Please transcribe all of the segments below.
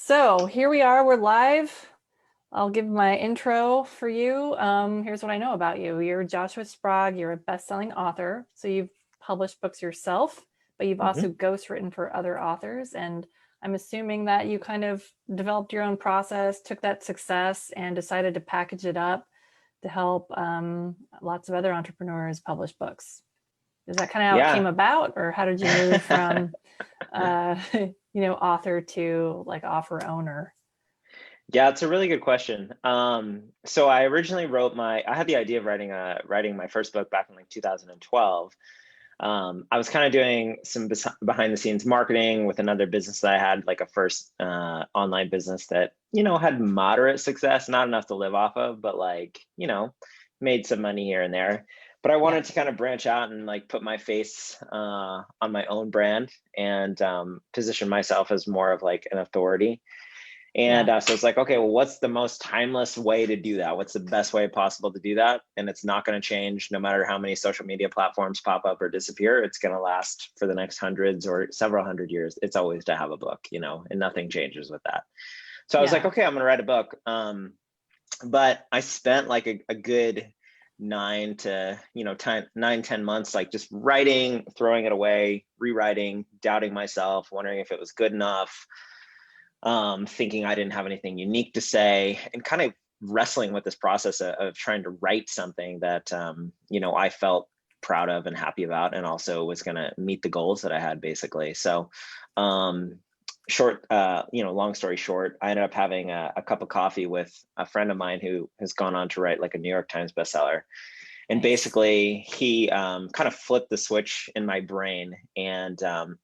So here we are, we're live. I'll give my intro for you. Here's what I know about you. You're Joshua Sprague, you're a best-selling author. So you've published books yourself, but you've also hmm ghostwritten for other authors. And I'm assuming that you kind of developed your own process, took that success and decided to package it up to help lots of other entrepreneurs publish books. Is that kind of how it came Yeah. about, or how did you move from author to like offer owner? Yeah, it's a really good question. So I originally I had the idea of writing my first book back in like 2012. I was kind of doing some behind the scenes marketing with another business that I had, like a first online business that, had moderate success, not enough to live off of, but like, made some money here and there. But I Yeah. wanted to kind of branch out and like put my face on my own brand and position myself as more of like an authority. And Yeah. so it's like, okay, well, what's the most timeless way to do that? What's the best way possible to do that? And it's not going to change no matter how many social media platforms pop up or disappear. It's going to last for the next hundreds or several hundred years. It's always to have a book, and nothing changes with that. So I was like, Yeah. okay, I'm going to write a book. But I spent like a good 10 months, like just writing, throwing it away, rewriting, doubting myself, wondering if it was good enough, thinking I didn't have anything unique to say, and kind of wrestling with this process of trying to write something that, I felt proud of and happy about, and also was going to meet the goals that I had basically. So, long story short, I ended up having a cup of coffee with a friend of mine who has gone on to write like a New York Times bestseller. And Nice. basically, he kind of flipped the switch in my brain and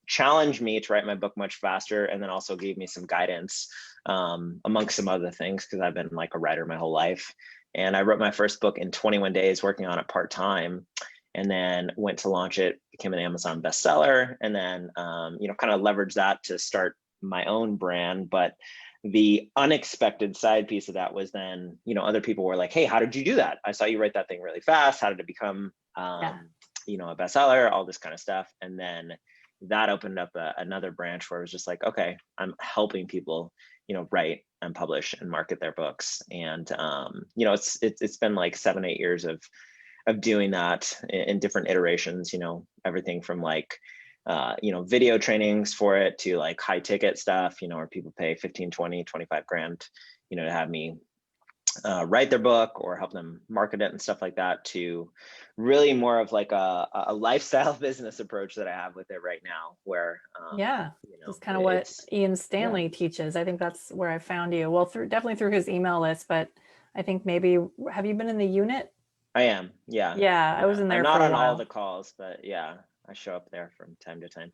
challenged me to write my book much faster, and then also gave me some guidance amongst some other things, because I've been like a writer my whole life. And I wrote my first book in 21 days, working on it part-time, and then went to launch it, became an Amazon bestseller, and then kind of leveraged that to start my own brand. But the unexpected side piece of that was then, other people were like, hey, how did you do that? I saw you write that thing really fast. How did it become, Yeah. a bestseller, all this kind of stuff. And then that opened up another branch where it was just like, okay, I'm helping people, write and publish and market their books. And, it's been like 7, 8 years of doing that in different iterations, everything from like, video trainings for it to like high ticket stuff, where people pay 15, 20, 25 grand, to have me write their book or help them market it and stuff like that, to really more of like a lifestyle business approach that I have with it right now, where, Yeah. Just kind of what it's, Ian yeah, Stanley teaches. I think that's where I found you. Well, definitely through his email list, but I think maybe, have you been in the unit? I am. Yeah. Yeah, I was Yeah. in I'm there for not a on all while. the calls, but yeah, I show up there from time to time.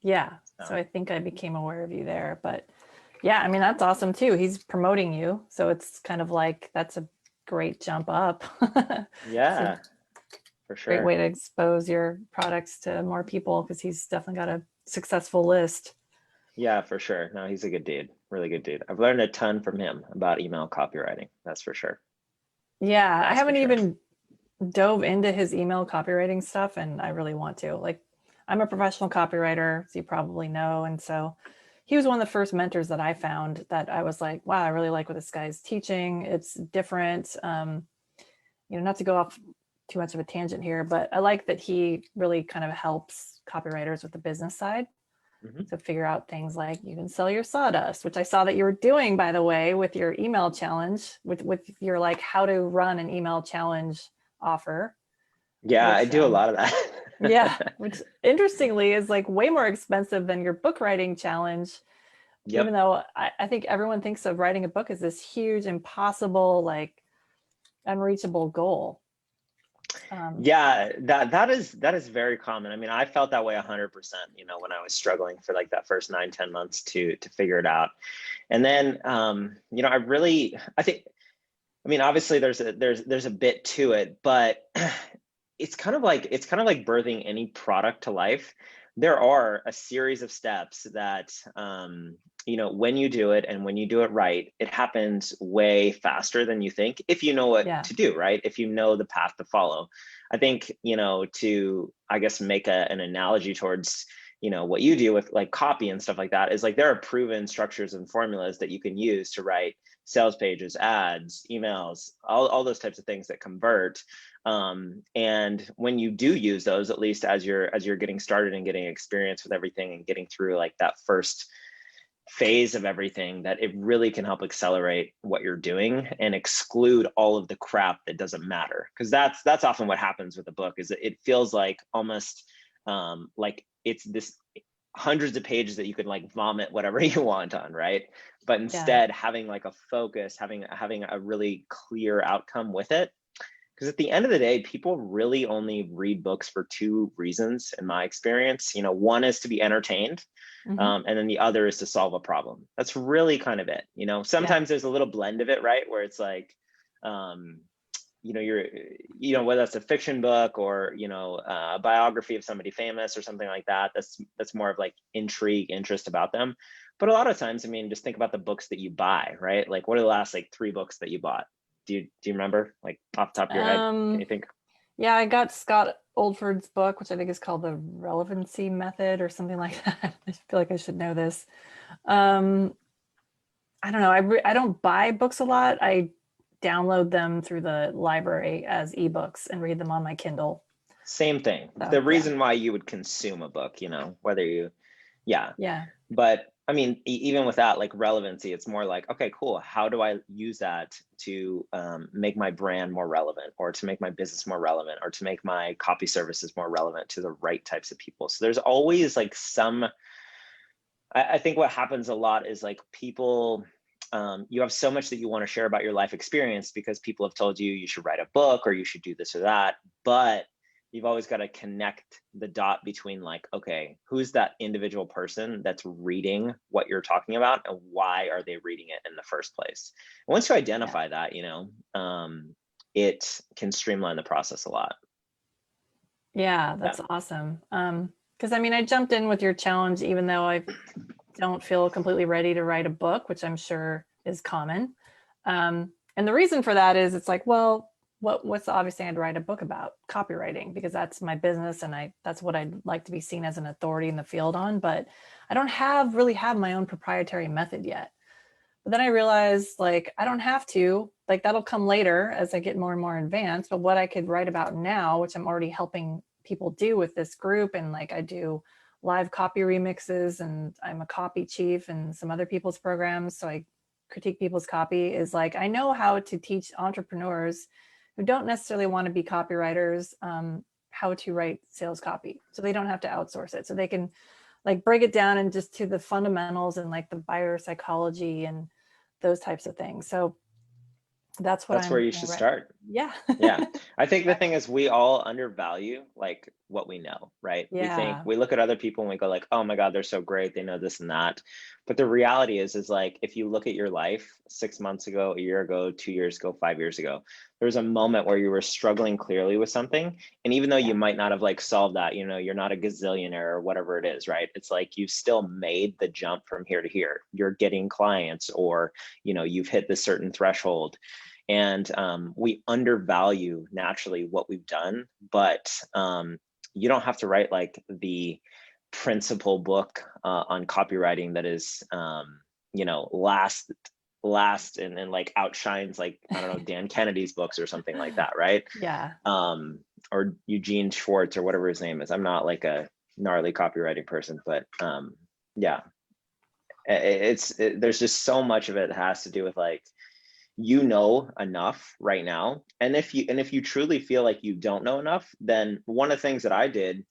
Yeah. So So I think I became aware of you there. But yeah, I mean, that's awesome too. He's promoting you. So it's kind of like that's a great jump up. It's a yeah, for great way sure. to expose your products to more people because he's definitely got a successful list. Yeah, for sure. No, he's a good dude. Really good dude. I've learned a ton from him about email copywriting. That's for sure. Yeah, I That's for haven't sure. even dove into his email copywriting stuff, and I really want to. Like, I'm a professional copywriter, so you probably know. And so he was one of the first mentors that I found that I was like, wow, I really like what this guy's teaching. It's different. Not to go off too much of a tangent here, but I like that he really kind of helps copywriters with the business side. hmm So figure out things like you can sell your sawdust, which I saw that you were doing, by the way, with your email challenge, with your like how to run an email challenge offer, Yeah, I which do a lot of yeah, that. which interestingly is like way more expensive than your book writing challenge, even Yep. though I think everyone thinks of writing a book as this huge, impossible, like unreachable goal. Um, Yeah, that is very common. I mean, I felt that way 100%, when I was struggling for like that first 9, 10 months to figure it out. And then I think, I mean, obviously there's a bit to it, but it's kind of like birthing any product to life. There are a series of steps that, when you do it and when you do it right, it happens way faster than you think, if you know what yeah, to do, right? If you know the path to follow. I think, to, I guess, make an analogy towards, what you do with like copy and stuff like that is like there are proven structures and formulas that you can use to write sales pages, ads, emails, all those types of things that convert. And when you do use those, at least as you're getting started and getting experience with everything and getting through like that first phase of everything, that it really can help accelerate what you're doing and exclude all of the crap that doesn't matter. Because that's often what happens with a book, is it feels like almost like it's this hundreds of pages that you could like vomit whatever you want on, right? But instead having like a focus, having a really clear outcome with it. Because at the end of the day, people really only read books for two reasons, in my experience. One is to be entertained, and then the other is to solve a problem. That's really kind of it. Sometimes there's a little blend of it, right? Where it's like, whether that's a fiction book or, a biography of somebody famous or something like that, that's more of like intrigue, interest about them. But a lot of times, I mean, just think about the books that you buy, right? Like, what are the last like 3 books that you bought? Do you remember, like off the top of your head? Can you think? Yeah, I got Scott Oldford's book, which I think is called The Relevancy Method or something like that. I feel like I should know this. I don't know. I don't buy books a lot. I download them through the library as ebooks and read them on my Kindle. Same thing. So, the reason why you would consume a book, whether you, yeah. But I mean, even with that, like relevancy, it's more like, okay, cool. How do I use that to make my brand more relevant, or to make my business more relevant, or to make my copy services more relevant to the right types of people? So there's always like I think what happens a lot is like people, you have so much that you want to share about your life experience because people have told you should write a book or you should do this or that, but you've always got to connect the dot between like, okay, who's that individual person that's reading what you're talking about, and why are they reading it in the first place? And once you identify that, it can streamline the process a lot. Yeah, that's awesome. Because I mean, I jumped in with your challenge, even though I don't feel completely ready to write a book, which I'm sure is common. And the reason for that is it's like, well, what's the obvious thing I'd write a book about? Copywriting, because that's my business and that's what I'd like to be seen as an authority in the field on, but I don't really have my own proprietary method yet. But then I realized like, I don't have to, like that'll come later as I get more and more advanced, but what I could write about now, which I'm already helping people do with this group. And like I do live copy remixes and I'm a copy chief in some other people's programs. So I critique people's copy, is like, I know how to teach entrepreneurs who don't necessarily want to be copywriters, how to write sales copy. So they don't have to outsource it. So they can like break it down and just to the fundamentals and like the buyer psychology and those types of things. So that's where you should start. Yeah. Yeah. I think the thing is, we all undervalue like what we know, right? Yeah. We look at other people and we go like, oh my God, they're so great, they know this and that. But the reality is like, if you look at your life 6 months ago, a year ago, 2 years ago, 5 years ago, there was a moment where you were struggling clearly with something. And even though you might not have like solved that, you're not a gazillionaire or whatever it is, right? It's like you've still made the jump from here to here. You're getting clients, or, you've hit this certain threshold. And we undervalue naturally what we've done, but you don't have to write like the principal book on copywriting that is, last and like outshines like, I don't know, Dan Kennedy's books or something like that, right? Yeah. Or Eugene Schwartz or whatever his name is. I'm not like a gnarly copywriting person, but yeah, there's just so much of it that has to do with like, enough right now. And if you truly feel like you don't know enough, then one of the things that I did,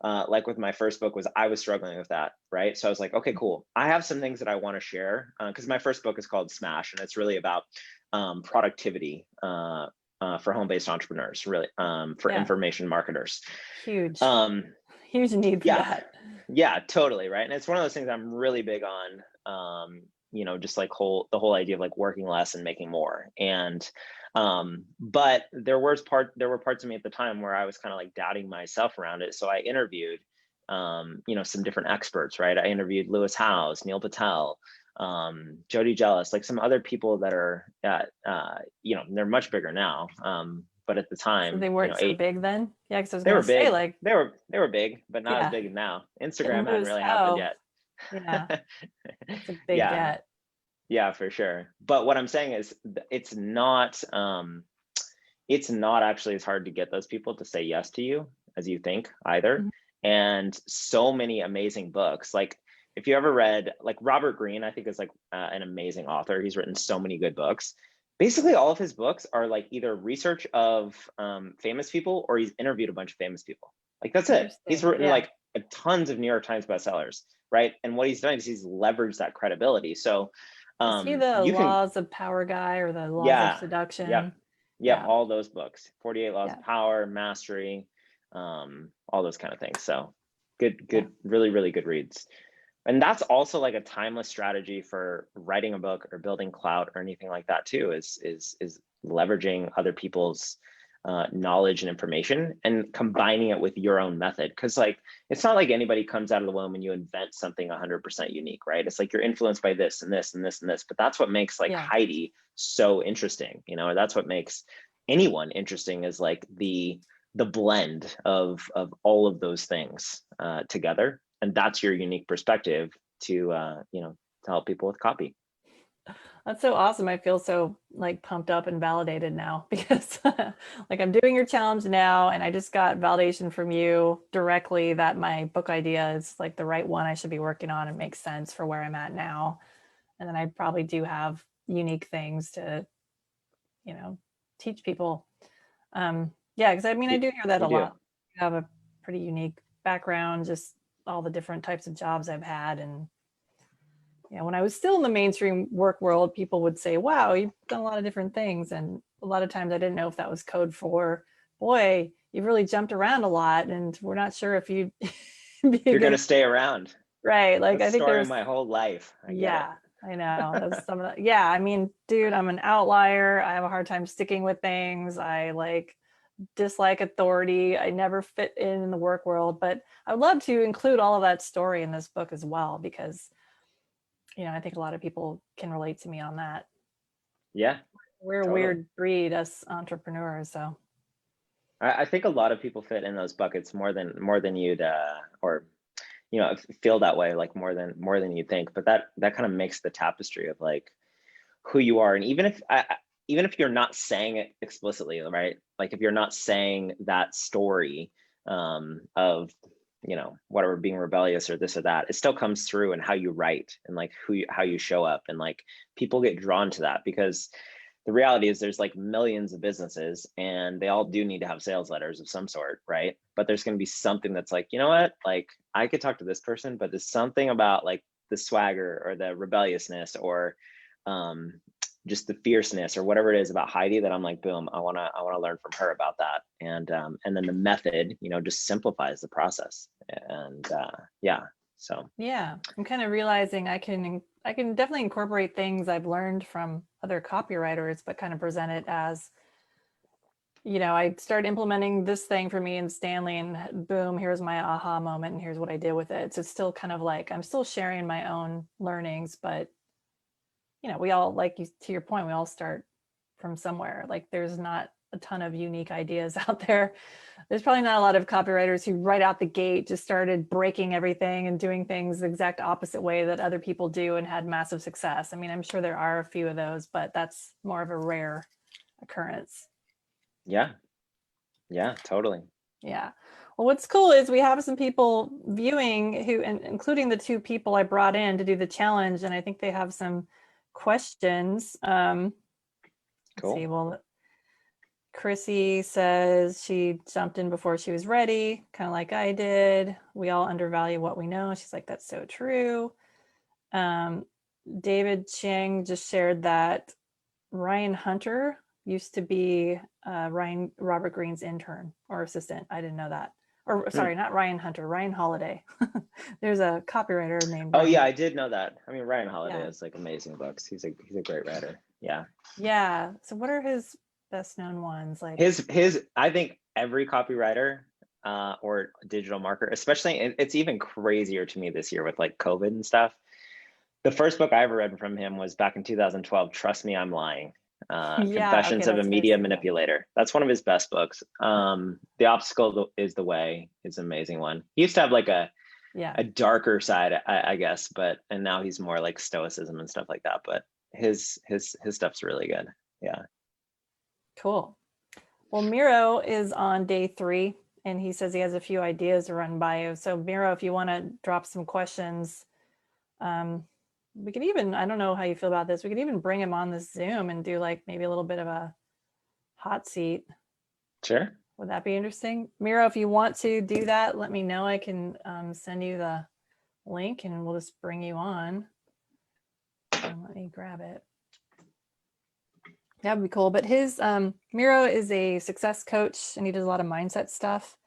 like with my first book, was I was struggling with that, right? So I was like, okay, cool. I have some things that I want to share, because my first book is called Smash, and it's really about productivity for home-based entrepreneurs, really, for information marketers. Huge need for that. Yeah, totally, right? And it's one of those things I'm really big on. Just like the whole idea of like working less and making more. And but there were parts of me at the time where I was kind of like doubting myself around it. So I interviewed some different experts, right? I interviewed Lewis Howes, Neil Patel, Jody Jealous, like some other people that are they're much bigger now. But at the So time, they weren't so big then? Yeah, because I was they gonna were say big. like, They were big, but not as yeah, big as now. getting Instagram hadn't loose. really happened Oh, yet. yeah, that's a big Yeah, get. yeah, for sure. But what I'm saying is it's not actually as hard to get those people to say yes to you as you think either. Mhm. And so many amazing books. Like if you ever read like Robert Greene, I think is like an amazing author. He's written so many good books. Basically, all of his books are like either research of famous people or he's interviewed a bunch of famous people. Like that's it. He's Interesting. written Yeah. like tons of New York Times bestsellers, right? And what he's done is he's leveraged that credibility. So Is he the you can, laws of power guy or the laws of yeah, yep, seduction? yep, Yeah. all those books, 48 Laws Yeah. of Power, Mastery, all those kind of things. So Yeah. good, really, really good reads. And that's also like a timeless strategy for writing a book or building clout or anything like that too, is leveraging other people's knowledge and information and combining it with your own method. Because like it's not like anybody comes out of the womb and you invent something 100% unique, right? It's like you're influenced by this and this and this and this. But that's what makes like Yeah. Heidi so interesting, you know. That's what makes anyone interesting, is like the blend of all of those things together, and that's your unique perspective to to help people with copy. That's so awesome. I feel so like pumped up and validated now because like I'm doing your challenge now and I just got validation from you directly that my book idea is like the right one I should be working on and makes sense for where I'm at now. And then I probably do have unique things to, teach people. Yeah, because I mean, I You, do hear that a you do. lot. You have a pretty unique background, just all the different types of jobs I've had. And yeah, when I was still in the mainstream work world, people would say, wow, you've done a lot of different things. And a lot of times I didn't know if that was code for, boy, you've really jumped around a lot. And we're not sure if you'd be a You're going to good, stay around. right. Like, That's I the think there story of was, my whole life. I get it. yeah, I know. That's some of the, yeah, I mean, dude, I'm an outlier. I have a hard time sticking with things. I like dislike authority. I never fit in the work world, but I would love to include all of that story in this book as well, because I think a lot of people can relate to me on that. Yeah, We're a totally. weird breed, us entrepreneurs. So I think a lot of people fit in those buckets more than you'd or feel that way, like more than you think. But that kind of makes the tapestry of like who you are. And even if you're not saying it explicitly, right? Like if you're not saying that story of whatever, being rebellious or this or that, it still comes through in how you write and like how you show up, and like people get drawn to that because the reality is there's like millions of businesses and they all do need to have sales letters of some sort, right? But there's going to be something that's like, you know what, like I could talk to this person, but there's something about like the swagger or the rebelliousness or um, just the fierceness or whatever it is about Heidi that I'm like, boom, I want to learn from her about that. And then the method, just simplifies the process. And yeah, so yeah, I'm kind of realizing I can definitely incorporate things I've learned from other copywriters, but kind of present it as, I started implementing this thing for me and Stanley, and boom, here's my aha moment, and here's what I did with it. So it's still kind of like I'm still sharing my own learnings, but we all, like you, to your point, we all start from somewhere. Like there's not a ton of unique ideas out there. There's probably not a lot of copywriters who right out the gate just started breaking everything and doing things the exact opposite way that other people do and had massive success. I mean, I'm sure there are a few of those, but that's more of a rare occurrence. yeah, totally. Yeah. Well, what's cool is we have some people viewing who, and including the two people I brought in to do the challenge, and I think they have some questions. Let's see. Cool. Well, Chrissy says she jumped in before she was ready, kind of like I did. We all undervalue what we know. She's like, that's so true. David Chang just shared that Ryan Hunter used to be Robert Greene's intern or assistant. I didn't know that. Or sorry, not Ryan Hunter, Ryan Holiday. There's a copywriter named Oh Ryan. yeah, I did know that. I mean, Ryan Holiday Yeah. has like amazing books. He's a great writer. Yeah. Yeah. So what are his best known ones? Like His I think every copywriter or digital marketer, especially, it's even crazier to me this year with like COVID and stuff. The first book I ever read from him was back in 2012, Trust Me, I'm Lying. Yeah, okay, Confessions of a that's very Media similar. Manipulator. That's one of his best books. The Obstacle is the Way is an amazing one. He used to have like Yeah, a darker side, I guess, and now he's more like stoicism and stuff like that. But his stuff's really good. Yeah. cool. Well, Miro is on day 3, and he says he has a few ideas to run by you. So Miro, if you want to drop some questions, we could even, I don't know how you feel about this, we could even bring him on this Zoom and do like maybe a little bit of a hot seat. Sure. Would that be interesting? Miro, if you want to do that, let me know. I can send you the link and we'll just bring you on. Let me grab it. That would be cool. But his Miro is a success coach and he does a lot of mindset stuff.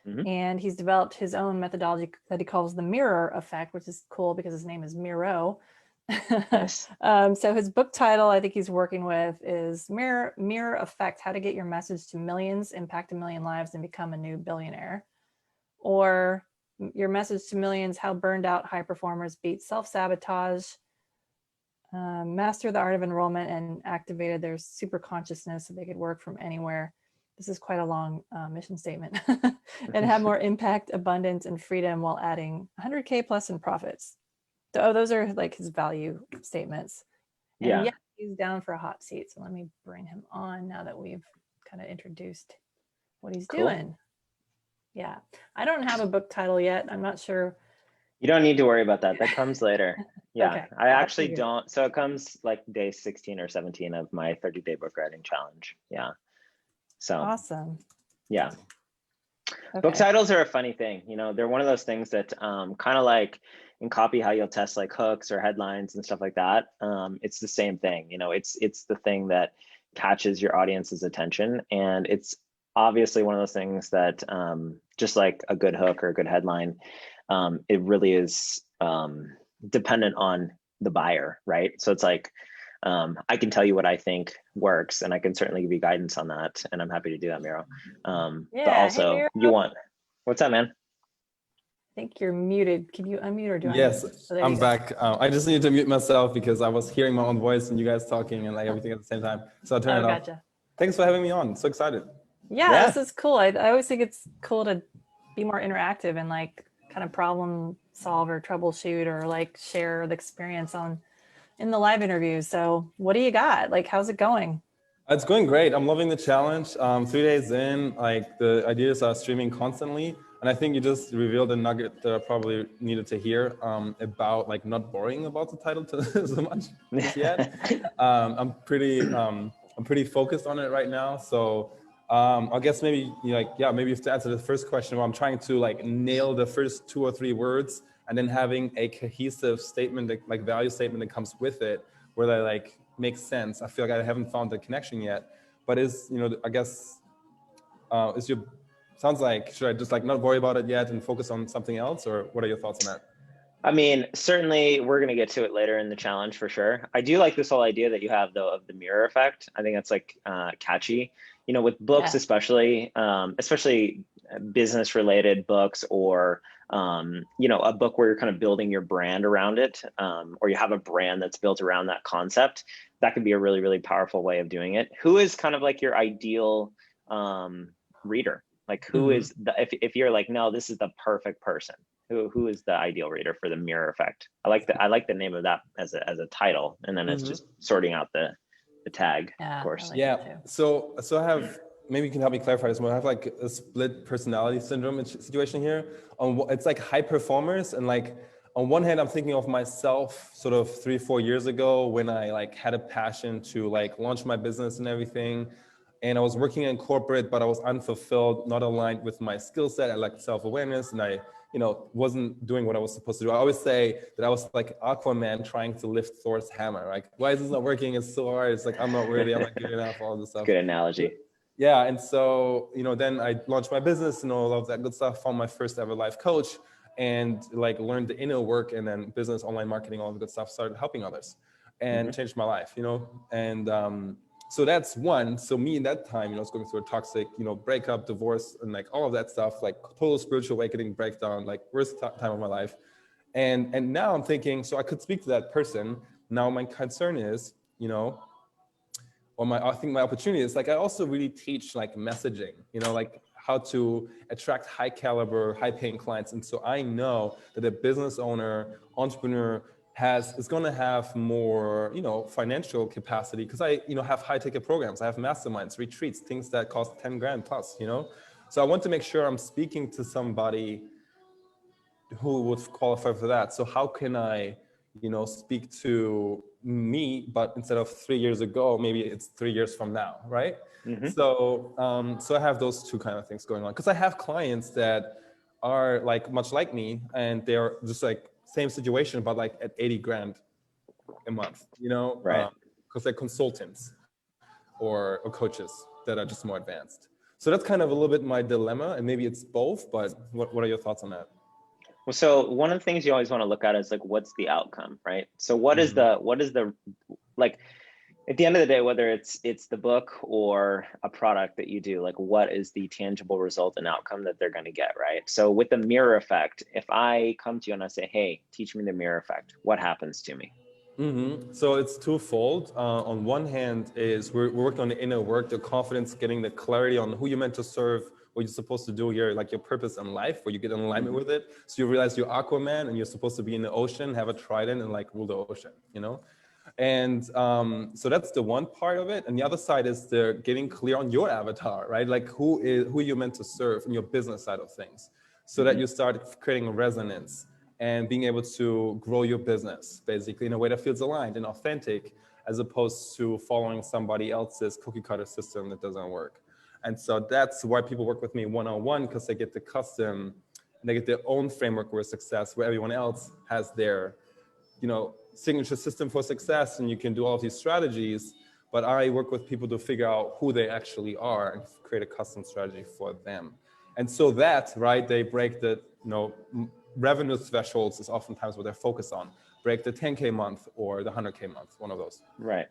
Mm-hmm. And he's developed his own methodology that he calls the mirror effect, which is cool because his name is Miro. Nice. So his book title I think he's working with is Mirror Effect: How to Get Your Message to Millions, Impact a Million Lives, and Become a New Billionaire. Or Your Message to Millions: How Burned Out High Performers Beat Self-Sabotage, Master the Art of Enrollment, and Activated Their Super Consciousness so they could work from anywhere. This is quite a long mission statement. And have more impact, abundance, and freedom while adding 100K plus in profits. So those are like his value statements. And yeah, he's down for a hot seat. So let me bring him on now that we've kind of introduced what he's doing. Yeah. I don't have a book title yet. I'm not sure. You don't need to worry about that. That comes later. Yeah, Okay. I actually don't. So it comes like day 16 or 17 of my 30-day book writing challenge. Yeah. So awesome. Yeah. Okay. Book titles are a funny thing. They're one of those things that kind of like in copy, how you'll test like hooks or headlines and stuff like that. It's the same thing. It's the thing that catches your audience's attention. And it's obviously one of those things that just like a good hook or a good headline, it really is dependent on the buyer, right? So it's like, I can tell you what I think works, and I can certainly give you guidance on that. And I'm happy to do that, Miro. But also, hey, Miro. What's up, man? I think you're muted. Can you unmute or do I? Yes, I'm back. I just need to mute myself because I was hearing my own voice and you guys talking and like everything at the same time. So I turned it off. Gotcha. Thanks for having me on. So excited. Yeah, this is cool. I always think it's cool to be more interactive and like kind of problem solve or troubleshoot or like share the experience in the live interviews. So what do you got? Like, how's it going? It's going great. I'm loving the challenge. 3 days in, like the ideas are streaming constantly. And I think you just revealed a nugget that I probably needed to hear about like not worrying about the title so much yet. I'm pretty focused on it right now. So I guess maybe maybe to answer the first question, where I'm trying to like nail the first 2 or 3 words and then having a cohesive statement, like value statement that comes with it, where they like make sense. I feel like I haven't found the connection yet, but I guess sounds like, should I just like not worry about it yet and focus on something else, or what are your thoughts on that? I mean, certainly we're going to get to it later in the challenge for sure. I do like this whole idea that you have though of the mirror effect. I think that's like catchy, with books, especially business related books, or a book where you're kind of building your brand around it, or you have a brand that's built around that concept. That could be a really, really powerful way of doing it. Who is kind of like your ideal reader? Like who is if you're like, no, this is the perfect person, who is the ideal reader for the mirror effect? I like the name of that as a title, and then it's just sorting out the tag, of course. So I have, maybe you can help me clarify this more. I have like a split personality syndrome situation here. It's like high performers, and like on one hand, I'm thinking of myself sort of 3-4 years ago when I like had a passion to like launch my business and everything. And I was working in corporate, but I was unfulfilled, not aligned with my skill set. I lacked self-awareness, and I, wasn't doing what I was supposed to do. I always say that I was like Aquaman trying to lift Thor's hammer. Like, why is this not working? It's so hard. It's like, I'm not worthy. I'm not good enough, all this stuff. Good analogy. Yeah. And so, then I launched my business and all of that good stuff, found my first ever life coach, and like learned the inner work, and then business, online marketing, all the good stuff, started helping others and changed my life, and, so that's one. So me in that time, I was going through a toxic, breakup, divorce, and like all of that stuff, like total spiritual awakening, breakdown, like worst time of my life. And now I'm thinking, so I could speak to that person. Now my concern is, or I think my opportunity is like, I also really teach like messaging, you know, like how to attract high caliber, high paying clients. And so I know that a business owner, entrepreneur is going to have more, you know, financial capacity, because I, you know, have high ticket programs. I have masterminds, retreats, things that cost 10 grand plus, you know? So I want to make sure I'm speaking to somebody who would qualify for that. So how can I, you know, speak to me, but instead of 3 years ago, maybe it's 3 years from now, right? Mm-hmm. So, so I have those two kind of things going on, because I have clients that are like much like me, and they're just like same situation, but like at 80 grand a month, you know, Right. because they're consultants or coaches that are just more advanced. So that's kind of a little bit my dilemma, and maybe it's both, but what are your thoughts on that? Well, so one of the things you always want to look at is like, what's the outcome, right? So what is the, like, at the end of the day, whether it's the book or a product that you do, like, what is the tangible result and outcome that they're going to get, right? So with the mirror effect, if I come to you and I say, hey, teach me the mirror effect, what happens to me? So it's twofold. On one hand is we're working on the inner work, the confidence, getting the clarity on who you're meant to serve, what you're supposed to do here, like your purpose in life, where you get in alignment with it. So you realize you're Aquaman and you're supposed to be in the ocean, have a trident and like rule the ocean, you know? And so that's the one part of it. And the other side is the getting clear on your avatar, right? Like who you're meant to serve in your business side of things, so that you start creating a resonance and being able to grow your business basically in a way that feels aligned and authentic, as opposed to following somebody else's cookie cutter system that doesn't work. And so that's why people work with me one-on-one, because they get the custom and they get their own framework for success, where everyone else has their, you know, signature system for success, and you can do all of these strategies. But I work with people to figure out who they actually are and create a custom strategy for them. And so that, right, they break the, you know, revenue thresholds is oftentimes what they're focused on. Break the 10K month or the 100K month, one of those. Right.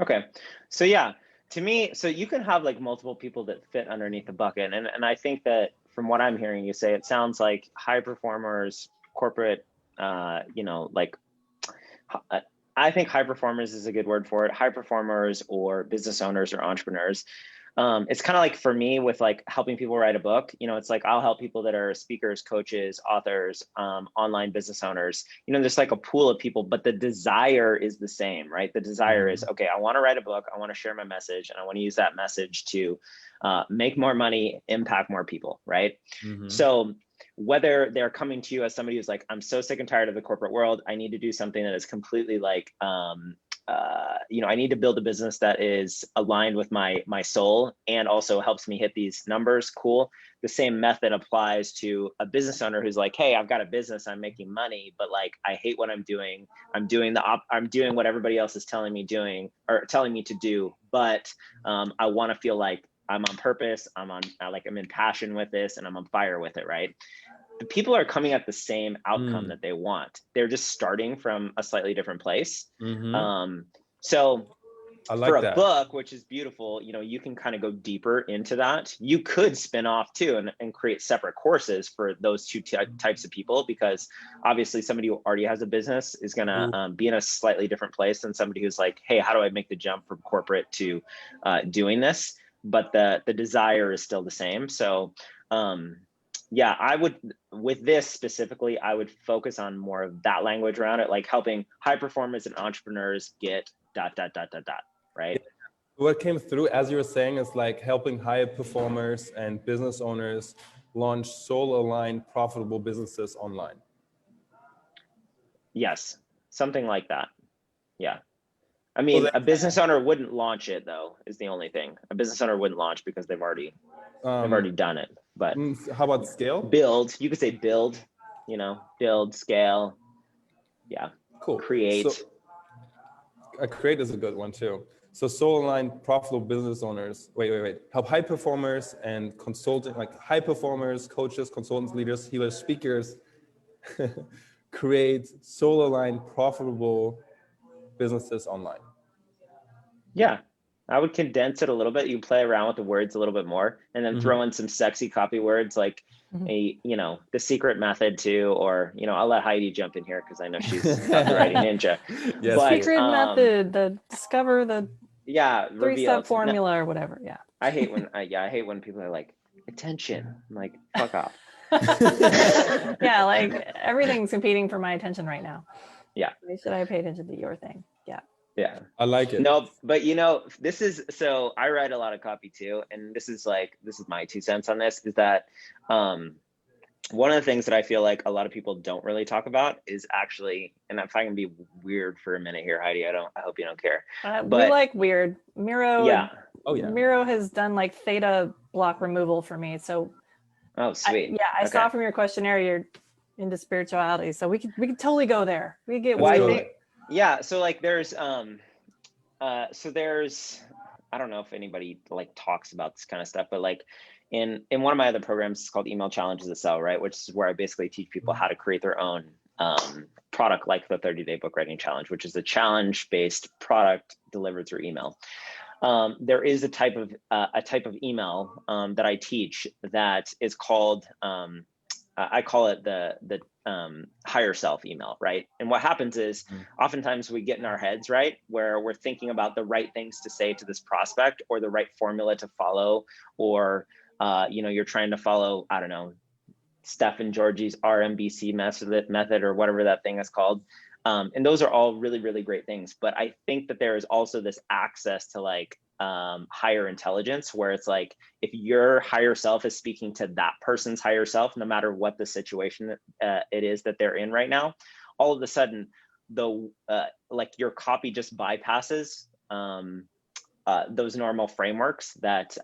Okay. So yeah, to me, so you can have like multiple people that fit underneath the bucket. And I think that from what I'm hearing you say, it sounds like high performers, corporate, you know, like, I think high performers is a good word for it. High performers or business owners or entrepreneurs. It's kind of like for me with like helping people write a book, you know, it's like I'll help people that are speakers, coaches, authors, online business owners. You know, there's like a pool of people, but the desire is the same, right? The desire is, okay, I want to write a book. I want to share my message, and I want to use that message to make more money, impact more people, right? So whether they're coming to you as somebody who's like, I'm so sick and tired of the corporate world, I need to do something that is completely like, you know, I need to build a business that is aligned with my soul and also helps me hit these numbers. Cool. The same method applies to a business owner who's like, hey, I've got a business, I'm making money, but like, I hate what I'm doing. I'm doing what everybody else is telling me to do. But I want to feel like I'm on purpose. I'm in passion with this, and I'm on fire with it. Right. The people are coming at the same outcome that they want. They're just starting from a slightly different place. So I like for a that. book, which is beautiful, you know, you can kind of go deeper into that. You could spin off too and create separate courses for those two types of people, because obviously somebody who already has a business is going to be in a slightly different place than somebody who's like, hey, how do I make the jump from corporate to doing this? But the desire is still the same. So yeah, I would, with this specifically, I would focus on more of that language around it, like helping high performers and entrepreneurs get ... right? What came through as you were saying is like helping high performers and business owners launch soul-aligned, profitable businesses online. Yes, something like that. Yeah. I mean, a business owner wouldn't launch it though, is the only thing. A business owner wouldn't launch because they've already done it. But how about scale? Build, you could say build, you know, build, scale. Yeah. Cool. Create. So, create is a good one too. So soul-aligned, profitable business owners, help high performers and consulting, like high performers, coaches, consultants, leaders, healers, speakers, create soul-aligned, profitable businesses online. Yeah, I would condense it a little bit. You play around with the words a little bit more, and then throw in some sexy copy words like you know, the secret method too, or, you know, I'll let Heidi jump in here because I know she's copywriting ninja. Yes, but, secret method, discover the yeah, reveal. Three-step formula or whatever. Yeah. I hate when I hate when people are like, attention. I'm like, fuck off. Yeah, like everything's competing for my attention right now. Yeah. Why should I pay attention to your thing? Yeah. Yeah. I like it. No, but this is, so I write a lot of copy too. And this is my 2 cents on this, is that one of the things that I feel like a lot of people don't really talk about is actually, and if I can be weird for a minute here, Heidi, I hope you don't care. We like weird. Miro. Yeah. Oh yeah. Miro has done like theta block removal for me. So Oh, sweet. I saw from your questionnaire you're into spirituality. So we could totally go there. We get Well, I weird. think, yeah. So like there's I don't know if anybody like talks about this kind of stuff, but like in one of my other programs, it's called Email Challenges to Sell, right? Which is where I basically teach people how to create their own product, like the 30-day book writing challenge, which is a challenge-based product delivered through email. There is a type of email that I teach that is called, I call it the higher self email, right? And what happens is oftentimes we get in our heads, right, where we're thinking about the right things to say to this prospect or the right formula to follow, or you're trying to follow, I don't know, Steph and Georgie's RMBC method or whatever that thing is called. And those are all really, really great things. But I think that there is also this access to like higher intelligence, where it's like, if your higher self is speaking to that person's higher self, no matter what the situation it is that they're in right now, all of a sudden, like your copy just bypasses those normal frameworks that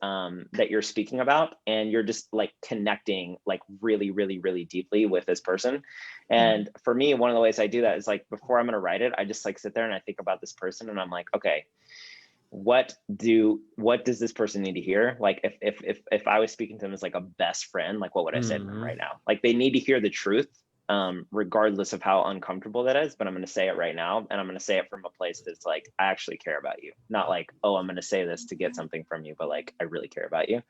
you're speaking about, and you're just like connecting like really, really, really deeply with this person. And for me, one of the ways I do that is like, before I'm going to write it, I just like sit there and I think about this person, and I'm like, okay, what does this person need to hear? Like if I was speaking to them as like a best friend, like what would I say to them right now? Like they need to hear the truth, regardless of how uncomfortable that is, but I'm going to say it right now. And I'm going to say it from a place that's like, I actually care about you. Not like, oh, I'm going to say this to get something from you, but like, I really care about you.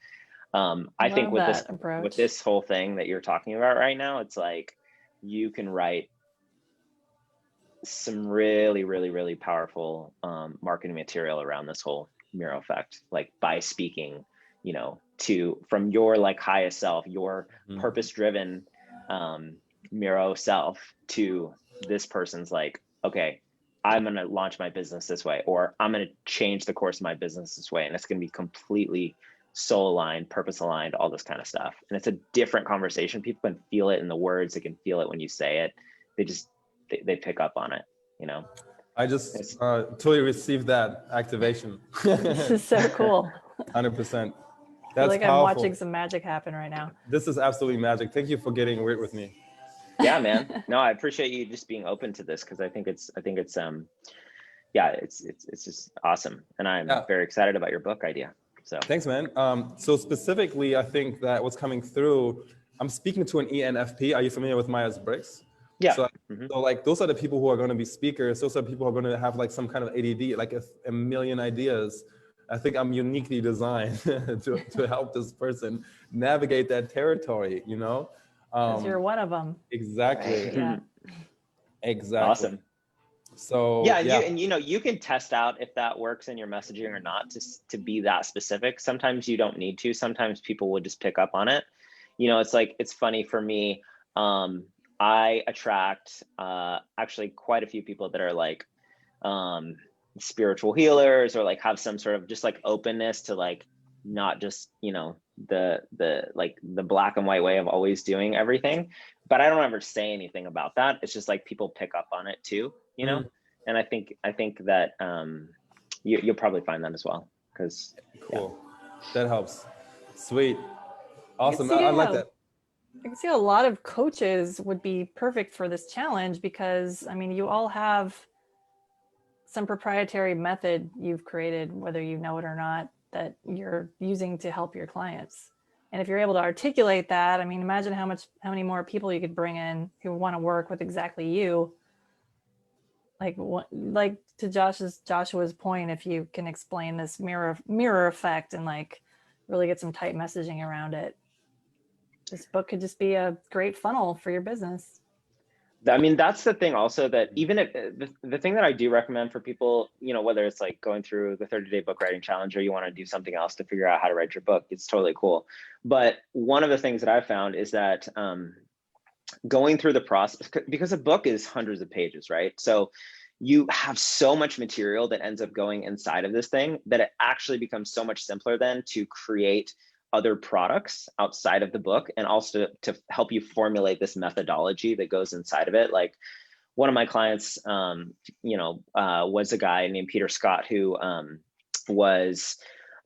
I think with this whole thing that you're talking about right now, it's like, you can write some really, really, really powerful marketing material around this whole Miro effect, like by speaking, from your like highest self, your purpose-driven Miro self, to this person's like, okay, I'm going to launch my business this way, or I'm going to change the course of my business this way. And it's going to be completely soul aligned, purpose aligned, all this kind of stuff. And it's a different conversation. People can feel it in the words. They can feel it when you say it. They pick up on it, I just totally received that activation. This is so cool. 100%. That's like powerful. I'm watching some magic happen right now. This is absolutely magic. Thank you for getting weird with me. Yeah, man. No, I appreciate you just being open to this, because I think it's just awesome, and I'm very excited about your book idea. So thanks, man. So specifically, I think that what's coming through, I'm speaking to an ENFP. Are you familiar with Myers-Briggs? Yeah. So like those are the people who are going to be speakers. Those are people who are going to have like some kind of ADD, like a million ideas. I think I'm uniquely designed to help this person navigate that territory, Because you're one of them. Exactly. Right? Yeah. Exactly. Awesome. So and you can test out if that works in your messaging or not, to be that specific. Sometimes you don't need to. Sometimes people will just pick up on it. It's like, it's funny for me. I attract actually quite a few people that are like spiritual healers, or like have some sort of just like openness to like, not just the like the black and white way of always doing everything. But I don't ever say anything about that. It's just like people pick up on it too, and I think that you'll probably find that as well, because cool. That helps. Sweet. Awesome. I like that. I can see a lot of coaches would be perfect for this challenge, because I mean, you all have some proprietary method you've created, whether you know it or not, that you're using to help your clients. And if you're able to articulate that, I mean, imagine how many more people you could bring in who want to work with exactly you. Like to Joshua's point, if you can explain this mirror effect and like really get some tight messaging around it, this book could just be a great funnel for your business. I mean, that's the thing also, that even if the thing that I do recommend for people, whether it's like going through the 30-day book writing challenge or you want to do something else to figure out how to write your book, it's totally cool. But one of the things that I've found is that going through the process, because a book is hundreds of pages, right? So you have so much material that ends up going inside of this thing that it actually becomes so much simpler then to create other products outside of the book, and also to help you formulate this methodology that goes inside of it. Like one of my clients, was a guy named Peter Scott who was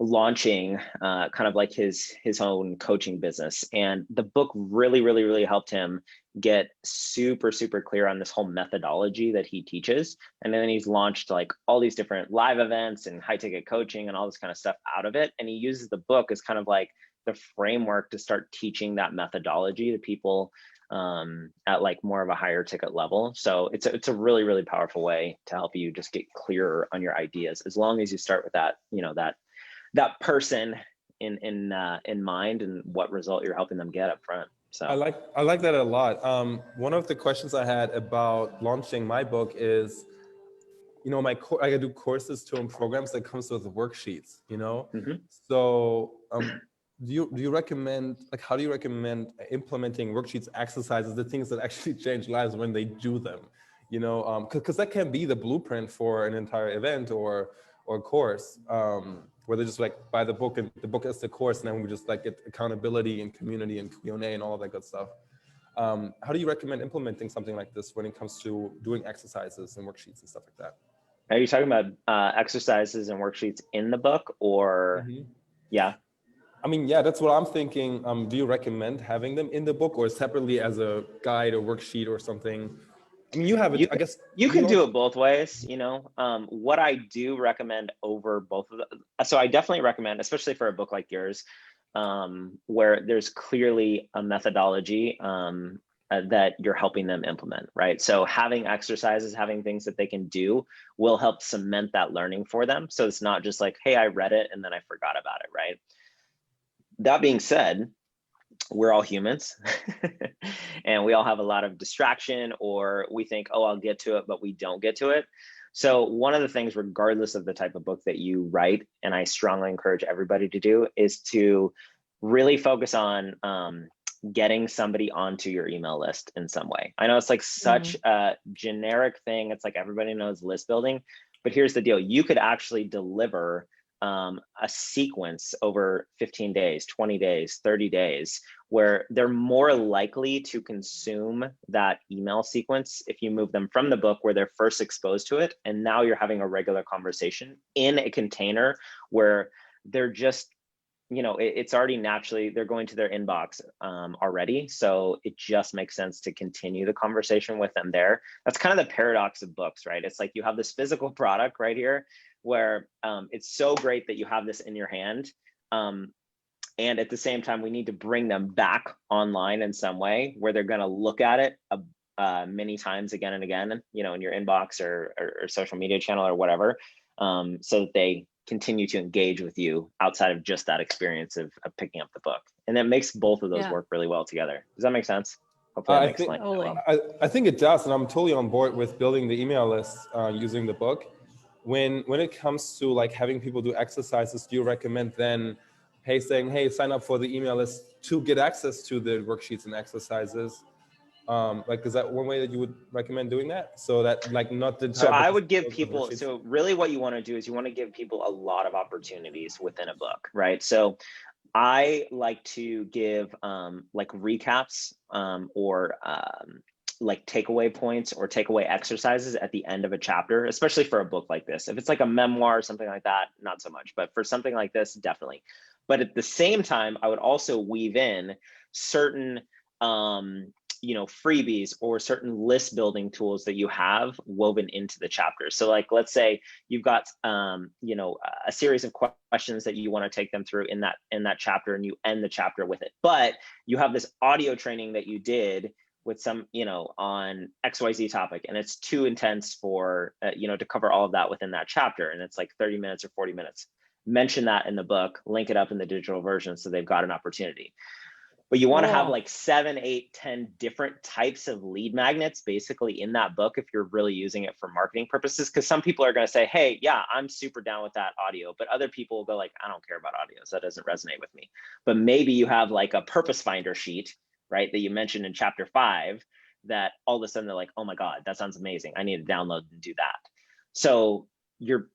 launching kind of like his own coaching business, and the book really helped him get super clear on this whole methodology that he teaches. And then he's launched like all these different live events and high ticket coaching and all this kind of stuff out of it, and he uses the book as kind of like the framework to start teaching that methodology to people at like more of a higher ticket level. So it's a really powerful way to help you just get clearer on your ideas, as long as you start with that, that person in mind and what result you're helping them get up front. So I like that a lot. One of the questions I had about launching my book is, I do courses to programs that comes with worksheets, So do you recommend, like, how do you recommend implementing worksheets, exercises, the things that actually change lives when they do them? Because that can be the blueprint for an entire event or course, where they just like buy the book and the book is the course, and then we just like get accountability and community and Q&A and all of that good stuff. How do you recommend implementing something like this when it comes to doing exercises and worksheets and stuff like that? Are you talking about exercises and worksheets in the book, or? Yeah. I mean, yeah, that's what I'm thinking. Do you recommend having them in the book or separately as a guide or worksheet or something? I mean, you have it, I guess. You can do it both ways, what I do recommend over both of them. So I definitely recommend, especially for a book like yours, where there's clearly a methodology that you're helping them implement, right? So having exercises, having things that they can do will help cement that learning for them. So it's not just like, hey, I read it and then I forgot about it, right? That being said, we're all humans and we all have a lot of distraction, or we think, oh, I'll get to it, but we don't get to it. So one of the things, regardless of the type of book that you write, and I strongly encourage everybody to do, is to really focus on getting somebody onto your email list in some way. I know it's like such a generic thing. It's like everybody knows list building, but here's the deal. You could actually deliver a sequence over 15 days, 20 days, 30 days, where they're more likely to consume that email sequence if you move them from the book where they're first exposed to it, and now you're having a regular conversation in a container where they're just, it's already naturally, they're going to their inbox already. So it just makes sense to continue the conversation with them there. That's kind of the paradox of books, right? It's like you have this physical product right here where it's so great that you have this in your hand. And at the same time, we need to bring them back online in some way where they're going to look at it many times again and again, in your inbox or social media channel or whatever, so that they continue to engage with you outside of just that experience of picking up the book. And that makes both of those work really well together. Does that make sense? Hopefully that explains it well. I think it does, and I'm totally on board with building the email list using the book. When it comes to like having people do exercises, do you recommend then saying, hey, sign up for the email list to get access to the worksheets and exercises? Like, is that one way that you would recommend doing that? So that like not the. So I would give people, so really what you want to do is you want to give people a lot of opportunities within a book, right? So I like to give like recaps or like takeaway points or takeaway exercises at the end of a chapter, especially for a book like this. If it's like a memoir or something like that, not so much, but for something like this, definitely. But at the same time, I would also weave in certain, freebies or certain list building tools that you have woven into the chapter. So like, let's say you've got, a series of questions that you want to take them through in that chapter, and you end the chapter with it. But you have this audio training that you did with some, on XYZ topic, and it's too intense for, to cover all of that within that chapter. And it's like 30 minutes or 40 minutes. Mention that in the book, link it up in the digital version so they've got an opportunity. But you want to have Cool. like 7, 8, 10 different types of lead magnets basically in that book if you're really using it for marketing purposes. Because some people are going to say, hey, yeah, I'm super down with that audio. But other people will go like, I don't care about audio, so that doesn't resonate with me. But maybe you have like a purpose finder sheet, right, that you mentioned in chapter 5, that all of a sudden they're like, oh my God, that sounds amazing. I need to download and do that. So you're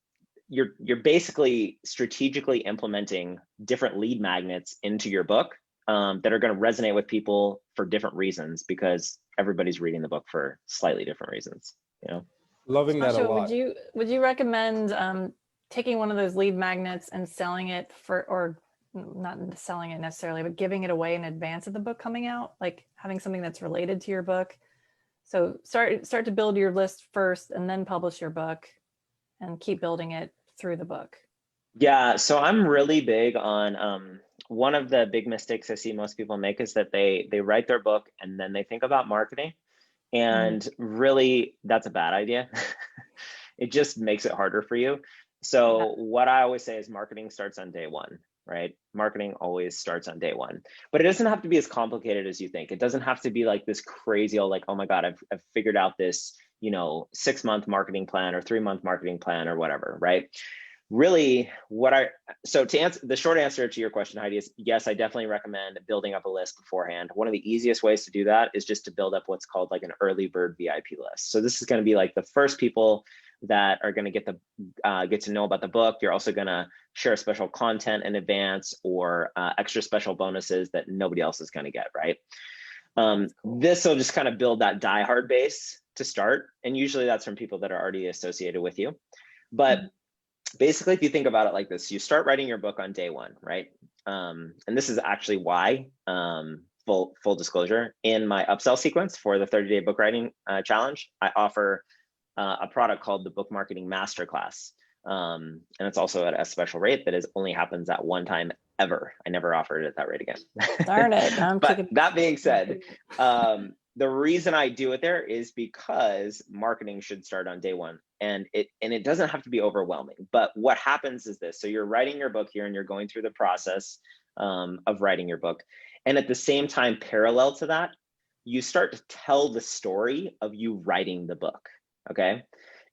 basically strategically implementing different lead magnets into your book that are going to resonate with people for different reasons, because everybody's reading the book for slightly different reasons, you know? Loving that a Sasha, lot. would you recommend taking one of those lead magnets and selling it for, or not selling it necessarily, but giving it away in advance of the book coming out, like having something that's related to your book? So start to build your list first and then publish your book and keep building it through the book. Yeah, so I'm really big on one of the big mistakes I see most people make is that they write their book and then they think about marketing. And really, that's a bad idea. It just makes it harder for you. So what I always say is marketing starts on day one, right? Marketing always starts on day one, but it doesn't have to be as complicated as you think. It doesn't have to be like this crazy, like, oh my God, I've figured out this, 6-month marketing plan or 3-month marketing plan or whatever, right? Really, so to answer the short answer to your question, Heidi, is yes, I definitely recommend building up a list beforehand. One of the easiest ways to do that is just to build up what's called like an early bird VIP list. So this is going to be like the first people that are going to get to know about the book. You're also going to share special content in advance or extra special bonuses that nobody else is going to get, right? This will just kind of build that diehard base to start. And usually that's from people that are already associated with you. But basically, if you think about it like this, you start writing your book on day one, right? And this is actually why, full disclosure, in my upsell sequence for the 30-day book writing challenge, I offer a product called the Book Marketing Masterclass. And it's also at a special rate that only happens at one time ever. I never offered it at that rate again. Darn it. But that being said, the reason I do it there is because marketing should start on day one, and it doesn't have to be overwhelming. But what happens is this: so you're writing your book here, and you're going through the process of writing your book, and at the same time, parallel to that, you start to tell the story of you writing the book. Okay,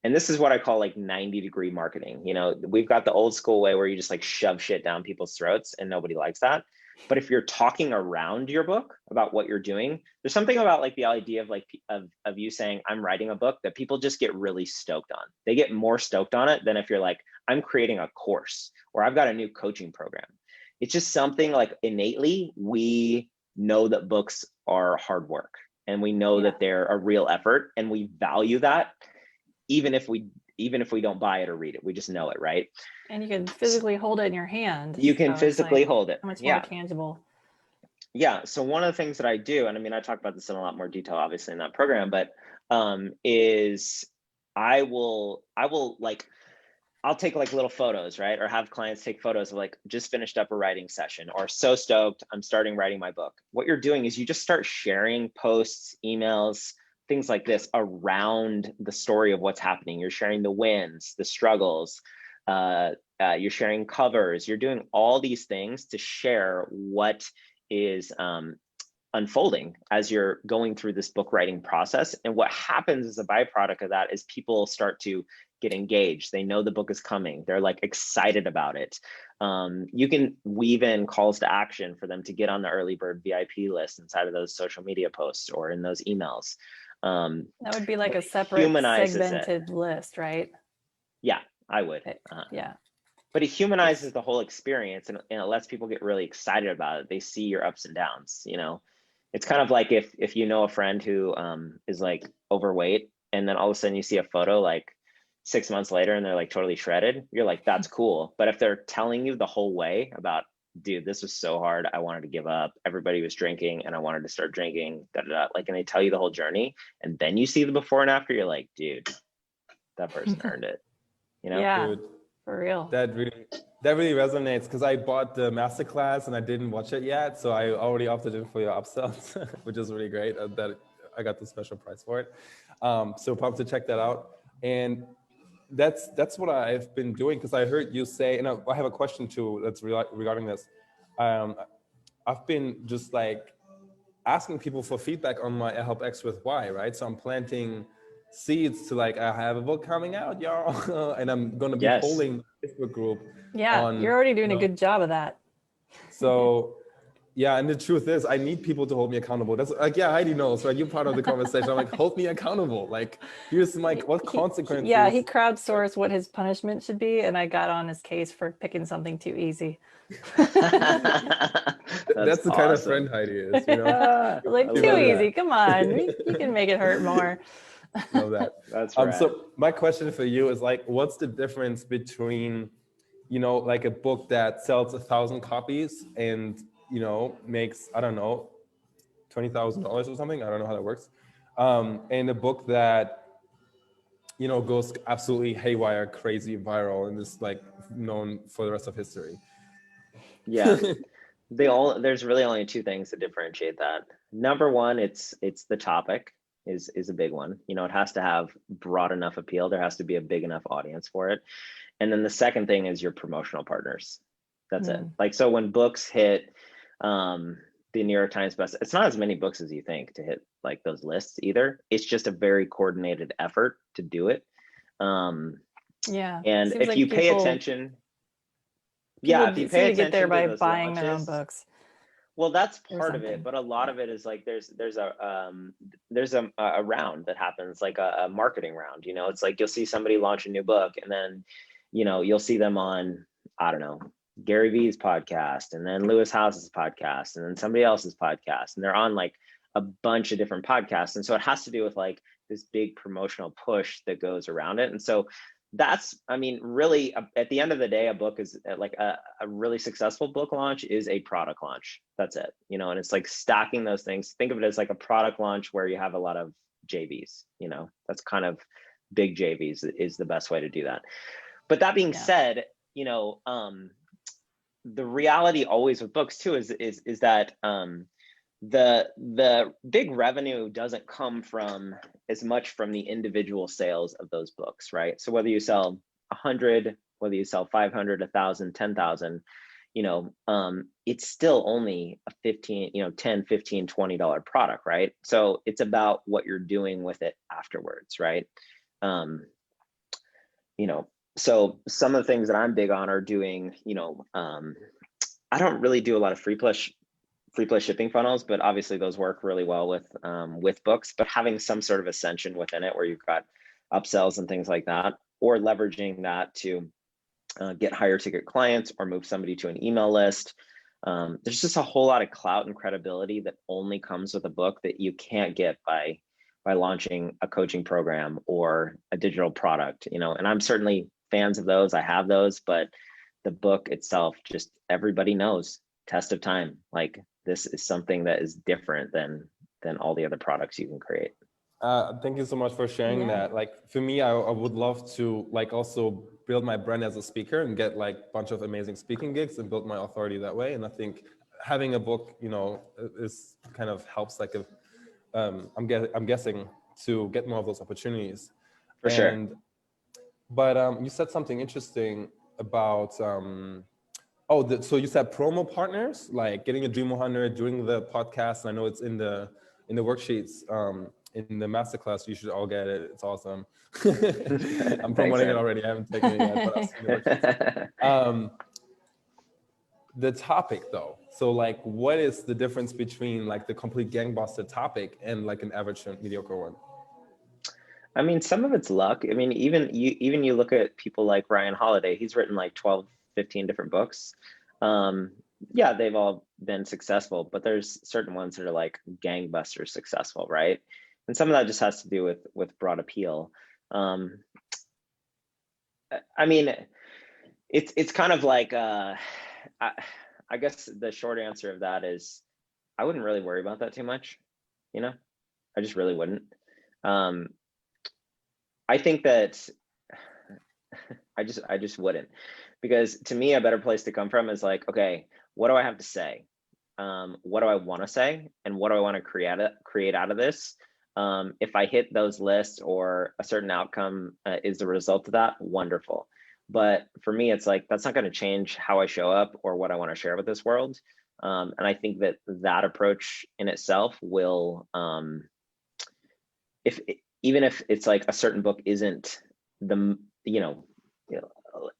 and this is what I call like 90-degree marketing. We've got the old school way where you just like shove shit down people's throats, and nobody likes that. But if you're talking around your book about what you're doing, there's something about like the idea of like of you saying, I'm writing a book, that people just get really stoked on. They get more stoked on it than if you're like, I'm creating a course or I've got a new coaching program. It's just something like innately we know that books are hard work, and we know that they're a real effort, and we value that even if we don't buy it or read it. We just know it, right? And you can physically hold it in your hand. You can physically hold it. Much more tangible. Yeah. So one of the things that I do, and I mean, I talk about this in a lot more detail, obviously, in that program, but is I'll take like little photos, right? Or have clients take photos of like, just finished up a writing session, or so stoked, I'm starting writing my book. What you're doing is you just start sharing posts, emails, things like this around the story of what's happening. You're sharing the wins, the struggles, you're sharing covers, you're doing all these things to share what is unfolding as you're going through this book writing process. And what happens as a byproduct of that is people start to get engaged. They know the book is coming. They're like excited about it. You can weave in calls to action for them to get on the early bird VIP list inside of those social media posts or in those emails. That would be like a separate segmented list, right? Yeah, I would. Yeah. But it humanizes the whole experience, and it lets people get really excited about it. They see your ups and downs. It's kind of like if you know a friend who is like overweight, and then all of a sudden you see a photo like 6 months later and they're like totally shredded. You're like, that's cool. But if they're telling you the whole way about, dude, this was so hard, I wanted to give up, everybody was drinking and I wanted to start drinking, like, and they tell you the whole journey, and then you see the before and after, you're like, dude, that person earned it. Yeah, Dude, for real. That really resonates, because I bought the masterclass and I didn't watch it yet, so I already opted in for your upsells, which is really great. That I got the special price for it. So pumped to check that out. And that's what I've been doing, because I heard you say, and I have a question too that's regarding this. I've been just like asking people for feedback on my Help X with Y, right? So I'm planting seeds to like, I have a book coming out, y'all. And I'm going to be Yes. polling the Facebook group Yeah, on, you're already doing a good job of that. So yeah, and the truth is I need people to hold me accountable. That's like, yeah, Heidi knows, right? You're part of the conversation. I'm like, hold me accountable. Like, here's my, what consequences? Yeah, he crowdsourced what his punishment should be, and I got on his case for picking something too easy. That's the kind of friend Heidi is, you know? Like, too easy, come on, you can make it hurt more. Love that. That's right. So my question for you is like, what's the difference between, you know, like a book that sells 1,000 copies and, you know, makes, I don't know, $20,000 or something. I don't know how that works. And a book that, you know, goes absolutely haywire, crazy, viral, and is like known for the rest of history. Yeah, there's really only two things that differentiate that. Number one, it's the topic is a big one. You know, it has to have broad enough appeal. There has to be a big enough audience for it. And then the second thing is your promotional partners. That's it. Like, so when books hit the New York Times best, it's not as many books as you think to hit like those lists either. It's just a very coordinated effort to do it. Yeah. And if like you pay attention, if you pay attention, get there by buying their own books. Well, that's part of it, but a lot of it is like there's a round that happens, like a marketing round. You know, it's like you'll see somebody launch a new book, and then, you know, you'll see them on, I don't know, Gary Vee's podcast, and then Lewis House's podcast, and then somebody else's podcast, and they're on like a bunch of different podcasts, and so it has to do with like this big promotional push that goes around it. And so that's, I mean, really, at the end of the day, a book is like a really successful book launch is a product launch. That's it, you know, and it's like stacking those things. Think of it as like a product launch where you have a lot of JVs, you know, that's kind of big JVs is the best way to do that. But that being said, you know, the reality always with books too is that the big revenue doesn't come from as much from the individual sales of those books, right? So whether you sell 100, whether you sell 500, 1,000, 10,000, you know, it's still only a 15, you know, 10, 15, $20 product, right? So it's about what you're doing with it afterwards, right? You know, so some of the things that I'm big on are doing, you know, I don't really do a lot of free plus shipping funnels, but obviously those work really well with books, but having some sort of ascension within it where you've got upsells and things like that, or leveraging that to get higher ticket clients or move somebody to an email list. There's just a whole lot of clout and credibility that only comes with a book that you can't get by launching a coaching program or a digital product, you know, and I'm certainly fans of those. I have those, but the book itself, just everybody knows, test of time. Like, this is something that is different than all the other products you can create. Thank you so much for sharing that. Like, for me, I would love to like also build my brand as a speaker and get like a bunch of amazing speaking gigs and build my authority that way. And I think having a book, you know, is kind of helps like a, I'm guessing to get more of those opportunities. For sure. But you said something interesting about, so you said promo partners, like getting a Dream 100, doing the podcast. I know it's in the worksheets, in the masterclass. You should all get it. It's awesome. I'm promoting it already. I haven't taken it yet, but I've seen the worksheets. The topic though. So like, what is the difference between like the complete gangbuster topic and like an average and mediocre one? I mean, some of it's luck. I mean, even you look at people like Ryan Holiday, he's written like 12, 15 different books. Yeah, they've all been successful, but there's certain ones that are like gangbusters successful, right? And some of that just has to do with broad appeal. I mean, it's kind of like, I guess the short answer of that is I wouldn't really worry about that too much, you know? I just really wouldn't. I think that I just wouldn't, because to me, a better place to come from is like, okay, what do I have to say? What do I want to say? And what do I want to create out of this? If I hit those lists or a certain outcome is the result of that, wonderful. But for me, it's like, that's not going to change how I show up or what I want to share with this world. And I think that approach in itself will, even if it's like a certain book isn't the,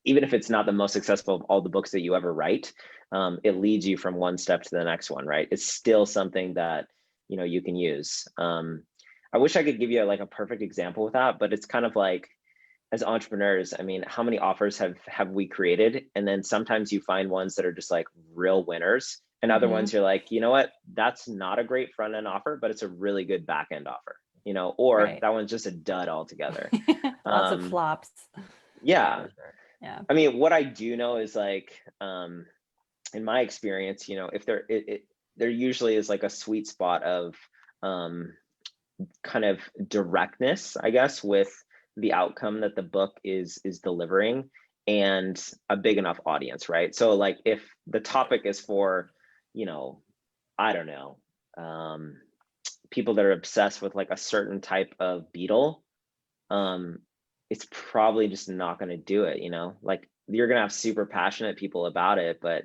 even if it's not the most successful of all the books that you ever write, it leads you from one step to the next one, right? It's still something that, you can use. I wish I could give you like a perfect example with that, but it's kind of like, as entrepreneurs, I mean, how many offers have we created? And then sometimes you find ones that are just like real winners, and other ones you're like, you know what, that's not a great front end offer, but it's a really good back end offer, or that one's just a dud altogether. Lots of flops. Yeah. Yeah. I mean, what I do know is like, in my experience, if there usually is like a sweet spot of kind of directness, I guess, with the outcome that the book is delivering, and a big enough audience, right? So like if the topic is for, I don't know, people that are obsessed with like a certain type of beetle, it's probably just not going to do it, like you're going to have super passionate people about it, but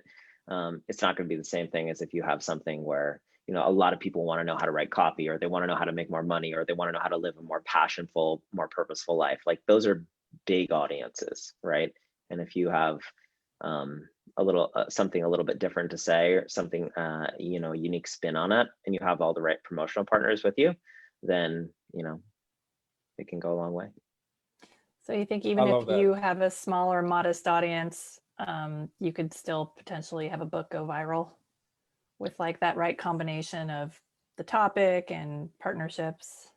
it's not going to be the same thing as if you have something where, a lot of people want to know how to write copy, or they want to know how to make more money, or they want to know how to live a more passionful, more purposeful life. Like those are big audiences, right? And if you have a little something a little bit different to say, or something unique spin on it, and you have all the right promotional partners with you, then it can go a long way. So you think even if you have a smaller, modest audience, you could still potentially have a book go viral with like that right combination of the topic and partnerships?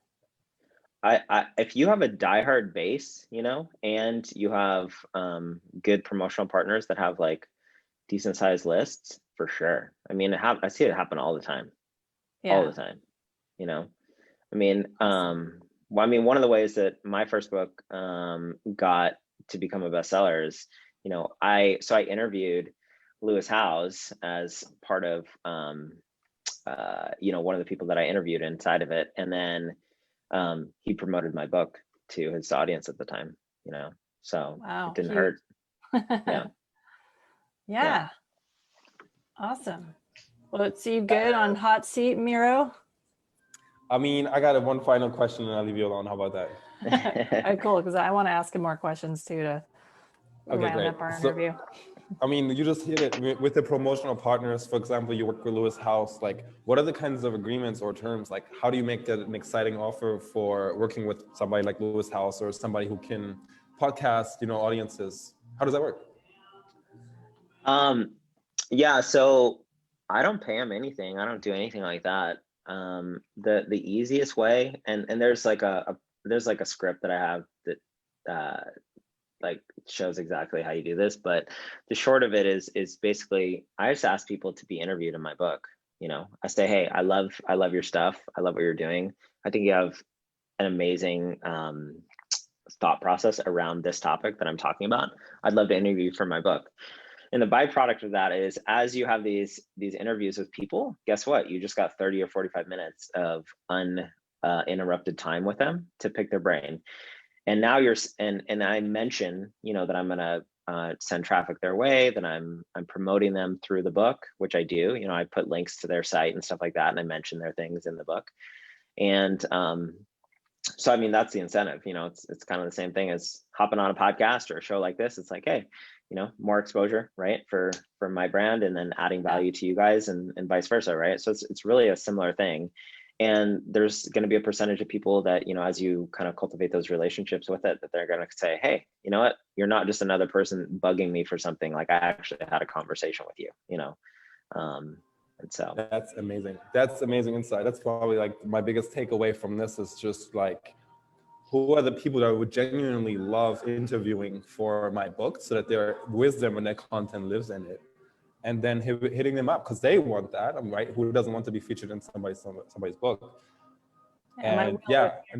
If you have a diehard base, and you have good promotional partners that have like decent sized lists, for sure. I mean, I see it happen all the time. All the time. I mean, well, I mean, one of the ways that my first book got to become a bestseller is, I interviewed Lewis Howes as part of, one of the people that I interviewed inside of it. And then he promoted my book to his audience at the time, so it didn't hurt. Yeah. Awesome. Well, let's see you good on hot seat, Miro. I mean, I got one final question and I'll leave you alone. How about that? All right, cool. Because I want to ask him more questions too to round up our interview. I mean, you just hit it with the promotional partners. For example, you work with Lewis Howes. Like, what are the kinds of agreements or terms? Like, how do you make that an exciting offer for working with somebody like Lewis Howes, or somebody who can podcast, audiences? How does that work? Yeah, so I don't pay him anything. I don't do anything like that. The easiest way, and there's like a script that I have that like shows exactly how you do this, but the short of it is basically I just ask people to be interviewed in my book. I say, hey, I love your stuff. I love what you're doing. I think you have an amazing thought process around this topic that I'm talking about. I'd love to interview you for my book. And the byproduct of that is, as you have these interviews with people, guess what? You just got 30 or 45 minutes of uninterrupted time with them to pick their brain. And now and I mention, that I'm going to send traffic their way, that I'm promoting them through the book, which I do. I put links to their site and stuff like that, and I mention their things in the book. And so, I mean, that's the incentive. It's kind of the same thing as hopping on a podcast or a show like this. It's like, hey, more exposure, right, for my brand, and then adding value to you guys, and vice versa, right? So it's really a similar thing. And there's going to be a percentage of people that, as you kind of cultivate those relationships with it, that they're going to say, hey, you know what, you're not just another person bugging me for something. Like, I actually had a conversation with you, and so that's amazing. That's amazing insight. That's probably like my biggest takeaway from this is just like, who are the people that I would genuinely love interviewing for my book, so that their wisdom and their content lives in it, and then hitting them up because they want that. I'm right. Who doesn't want to be featured in somebody's book? And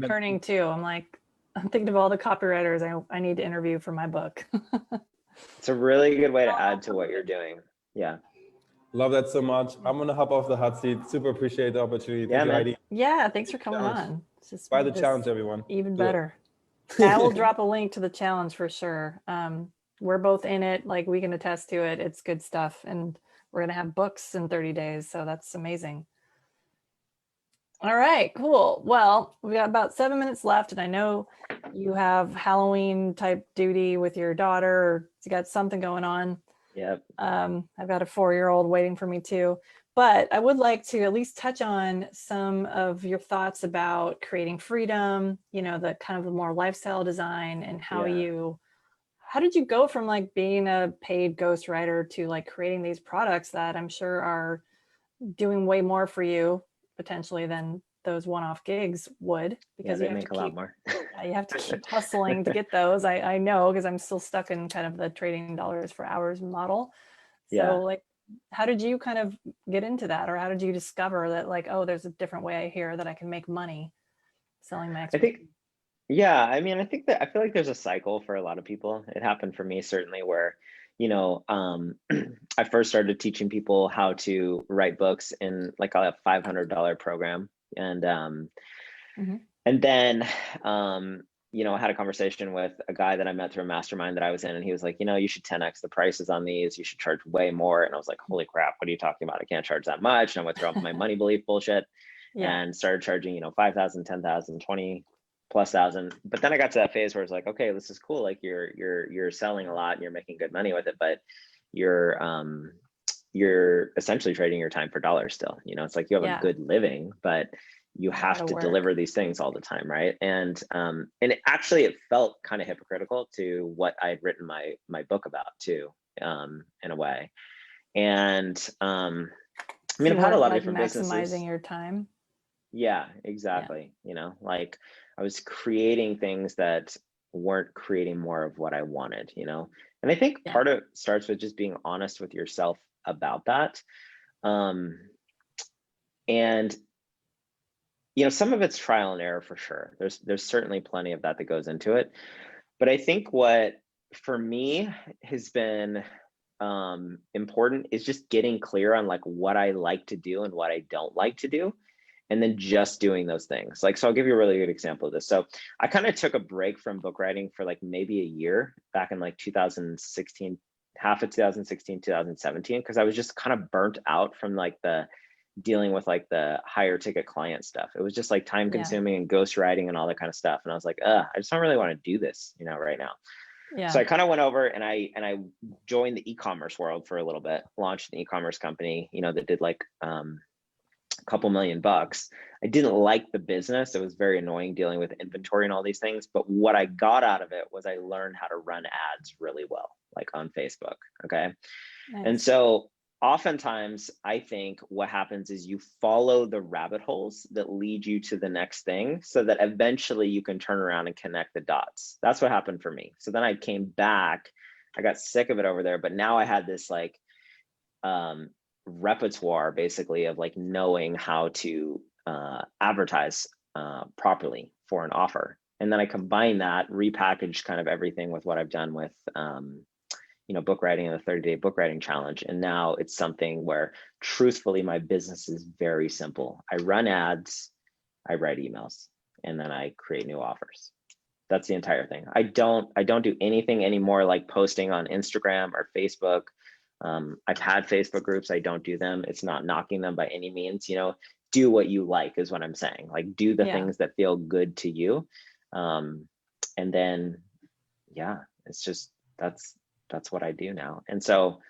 turning too. I'm thinking of all the copywriters I need to interview for my book. It's a really good way to add to what you're doing. Yeah. Love that so much. I'm going to hop off the hot seat. Super appreciate the opportunity. Yeah, Thank you, man. Heidi. Yeah, thanks for coming on. It's just by the challenge, everyone. Even better. I will drop a link to the challenge for sure. We're both in it. Like, we can attest to it. It's good stuff. And we're going to have books in 30 days. So that's amazing. All right, cool. Well, we got about 7 minutes left, and I know you have Halloween type duty with your daughter, or you got something going on. Yep. I've got a 4-year-old waiting for me too, but I would like to at least touch on some of your thoughts about creating freedom, you know, the kind of the more lifestyle design, and how how did you go from like being a paid ghostwriter to like creating these products that I'm sure are doing way more for you potentially than those one-off gigs would, because they make a lot more. you have to keep hustling to get those. I know, because I'm still stuck in kind of the trading dollars for hours model. So like, how did you kind of get into that, or how did you discover that like, oh, there's a different way here that I can make money selling my expertise? I mean, I think that I feel like there's a cycle for a lot of people. It happened for me certainly, where, you know, I first started teaching people how to write books in like a $500 program. And then, you know, I had a conversation with a guy that I met through a mastermind that I was in, and he was like, you know, you should 10x the prices on these. You should charge way more. And I was like, holy crap, what are you talking about? I can't charge that much. And I went through all my money belief bullshit and started charging, you know, 5,000, 10,000, 20 plus thousand. But then I got to that phase where it's like, okay, this is cool. Like you're selling a lot and you're making good money with it, but you're essentially trading your time for dollars still. You know, it's like you have a good living, but you have to deliver these things all the time, right? And it felt kind of hypocritical to what I had written my book about too, in a way. And I mean, I've had a lot of different businesses. Maximizing your time. Yeah, exactly. You know, like I was creating things that weren't creating more of what I wanted, you know? And I think part of it starts with just being honest with yourself about that. And, you know, some of it's trial and error for sure. There's certainly plenty of that goes into it. But I think what for me has been important is just getting clear on like what I like to do and what I don't like to do. And then just doing those things. Like, so I'll give you a really good example of this. So I kind of took a break from book writing for like maybe a year back in like 2016, half of 2016, 2017, because I was just kind of burnt out from like the dealing with like the higher ticket client stuff. It was just like time consuming and ghostwriting and all that kind of stuff. And I was like, I just don't really want to do this, you know, right now. So I kind of went over and I joined the e-commerce world for a little bit, launched an e-commerce company, you know, that did like, couple $1 million. I didn't like the business. It was very annoying dealing with inventory and all these things. But what I got out of it was I learned how to run ads really well, like on Facebook. Okay. Nice. And so oftentimes I think what happens is you follow the rabbit holes that lead you to the next thing so that eventually you can turn around and connect the dots. That's what happened for me. So then I came back, I got sick of it over there, but now I had this like, repertoire basically of like knowing how to advertise properly for an offer. And then I combine that, repackage kind of everything with what I've done with you know, book writing and the 30-day book writing challenge. And now it's something where truthfully my business is very simple. I run ads, I write emails, and then I create new offers. That's the entire thing. I don't do anything anymore like posting on Instagram or Facebook. I've had Facebook groups. I don't do them. It's not knocking them by any means, you know, do what you like is what I'm saying. Like do the things that feel good to you. And then, it's just, that's what I do now. And so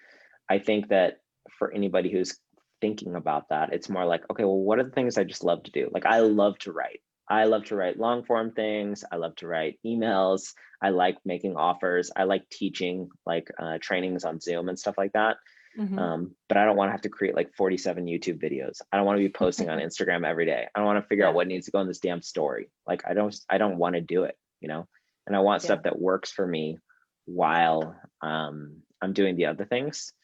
I think that for anybody who's thinking about that, it's more like, okay, well, what are the things I just love to do? Like I love to write. I love to write long form things. I love to write emails. I like making offers. I like teaching like trainings on Zoom and stuff like that. But I don't want to have to create like 47 YouTube videos. I don't want to be posting on Instagram every day. I don't want to figure out what needs to go in this damn story. Like I don't want to do it, you know, and I want stuff that works for me while I'm doing the other things.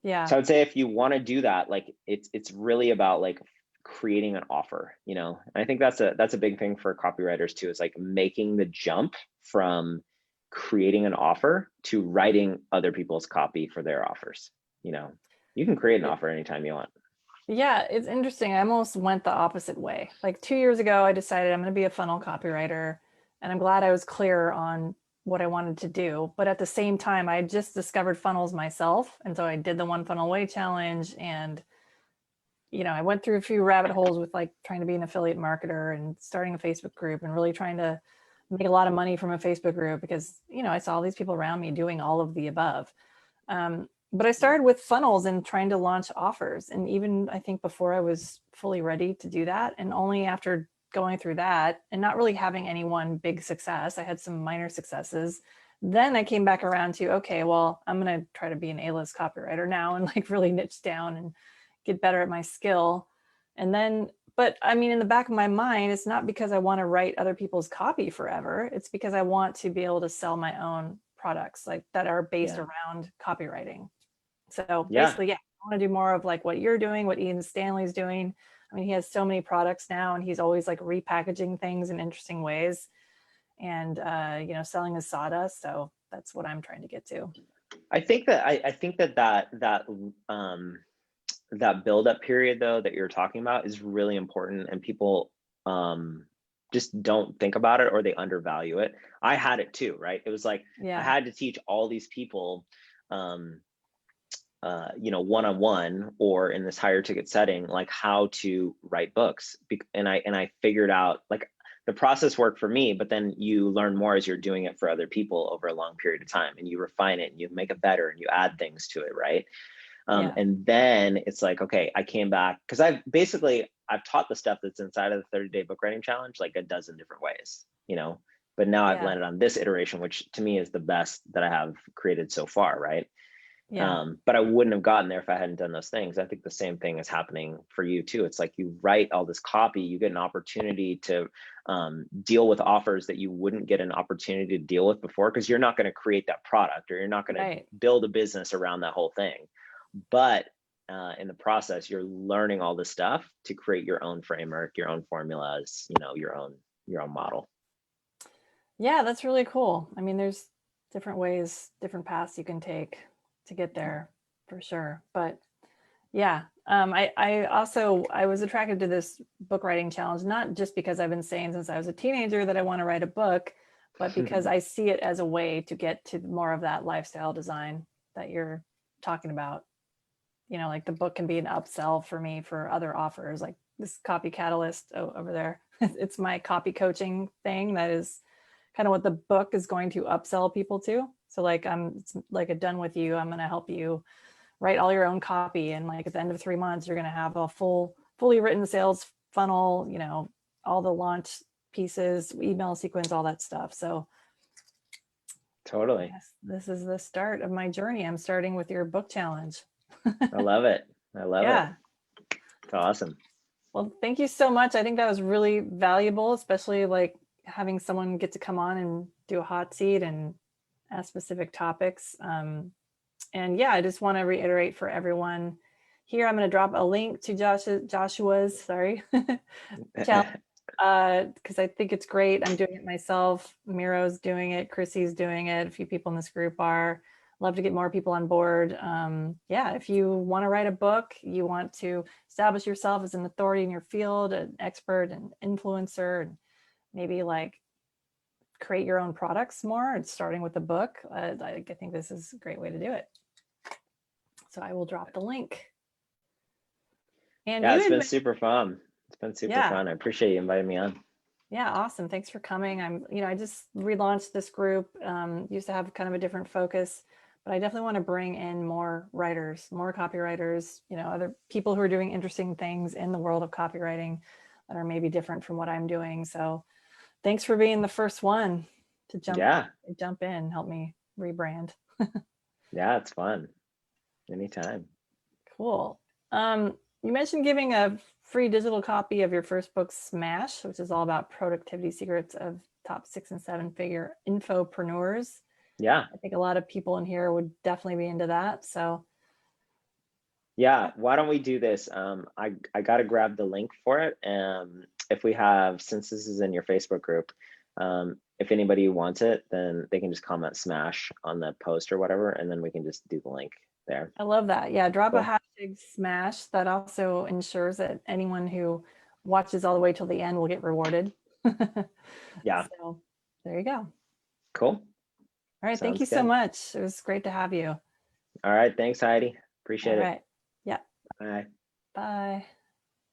Yeah. So I would say if you want to do that, like it's really about like creating an offer, you know. And I think that's a big thing for copywriters too, is like making the jump from creating an offer to writing other people's copy for their offers. You know, you can create an offer anytime you want. Yeah, it's interesting. I almost went the opposite way. Like 2 years ago, I decided I'm going to be a funnel copywriter, and I'm glad I was clear on what I wanted to do. But at the same time, I just discovered funnels myself. And so I did the One Funnel Away challenge, and I went through a few rabbit holes with like trying to be an affiliate marketer and starting a Facebook group and really trying to make a lot of money from a Facebook group because, I saw all these people around me doing all of the above. But I started with funnels and trying to launch offers. And even I think before I was fully ready to do that, and only after going through that and not really having any one big success, I had some minor successes. Then I came back around to, okay, well, I'm going to try to be an A-list copywriter now and like really niche down and get better at my skill. And then, but I mean, in the back of my mind, it's not because I want to write other people's copy forever. It's because I want to be able to sell my own products like that are based around copywriting. So basically, I want to do more of like what you're doing, what Ian Stanley's doing. I mean, he has so many products now and he's always like repackaging things in interesting ways and, selling his sawdust. So that's what I'm trying to get to. I think that build up period though that you're talking about is really important, and people just don't think about it, or they undervalue it. I had it too, right? It was like I had to teach all these people one-on-one or in this higher ticket setting, like how to write books. And I figured out like the process worked for me, but then you learn more as you're doing it for other people over a long period of time, and you refine it and you make it better and you add things to it, right? And then it's like, okay, I came back because I've taught the stuff that's inside of the 30-day book writing challenge like a dozen different ways, but now I've landed on this iteration, which to me is the best that I have created so far, right? But I wouldn't have gotten there if I hadn't done those things. I think the same thing is happening for you too. It's like you write all this copy, you get an opportunity to deal with offers that you wouldn't get an opportunity to deal with before, because you're not going to create that product, or you're not going to build a business around that whole thing. But in the process, you're learning all this stuff to create your own framework, your own formulas, your own model. Yeah, that's really cool. I mean, there's different ways, different paths you can take to get there for sure. But yeah, I was attracted to this book writing challenge, not just because I've been saying since I was a teenager that I want to write a book, but because I see it as a way to get to more of that lifestyle design that you're talking about. Like the book can be an upsell for me for other offers, like this Copy Catalyst over there. It's my copy coaching thing. That is kind of what the book is going to upsell people to. So like it's like a done with you. I'm going to help you write all your own copy. And like at the end of 3 months, you're going to have a fully written sales funnel, all the launch pieces, email sequence, all that stuff. So totally. Yes, this is the start of my journey. I'm starting with your book challenge. I love it. It's awesome. Well, thank you so much. I think that was really valuable, especially like having someone get to come on and do a hot seat and ask specific topics. And yeah, I just want to reiterate for everyone here, I'm going to drop a link to Joshua's challenge, because I think it's great. I'm doing it myself. Miro's doing it. Chrissy's doing it. A few people in this group are. Love to get more people on board. Yeah, if you want to write a book, you want to establish yourself as an authority in your field, an expert, an influencer, and maybe like create your own products more, and starting with a book, I think this is a great way to do it. So I will drop the link. And yeah, it's been super fun. It's been super fun. I appreciate you inviting me on. Yeah, awesome. Thanks for coming. I just relaunched this group. Used to have kind of a different focus, but I definitely want to bring in more writers, more copywriters, other people who are doing interesting things in the world of copywriting that are maybe different from what I'm doing. So thanks for being the first one to jump in, help me rebrand. Yeah, it's fun. Anytime. Cool. You mentioned giving a free digital copy of your first book, Smash, which is all about productivity secrets of top 6 and 7 figure infopreneurs. Yeah. I think a lot of people in here would definitely be into that. So yeah, why don't we do this? I got to grab the link for it. If we have, since this is in your Facebook group, if anybody wants it, then they can just comment Smash on the post or whatever, and then we can just do the link there. I love that. Yeah, drop a hashtag Smash. That also ensures that anyone who watches all the way till the end will get rewarded. Yeah. So there you go. Cool. right. Thank Sounds you so good. much. It was great to have you. All right. Thanks, Heidi. Appreciate All it. right. Yeah. Bye. Bye.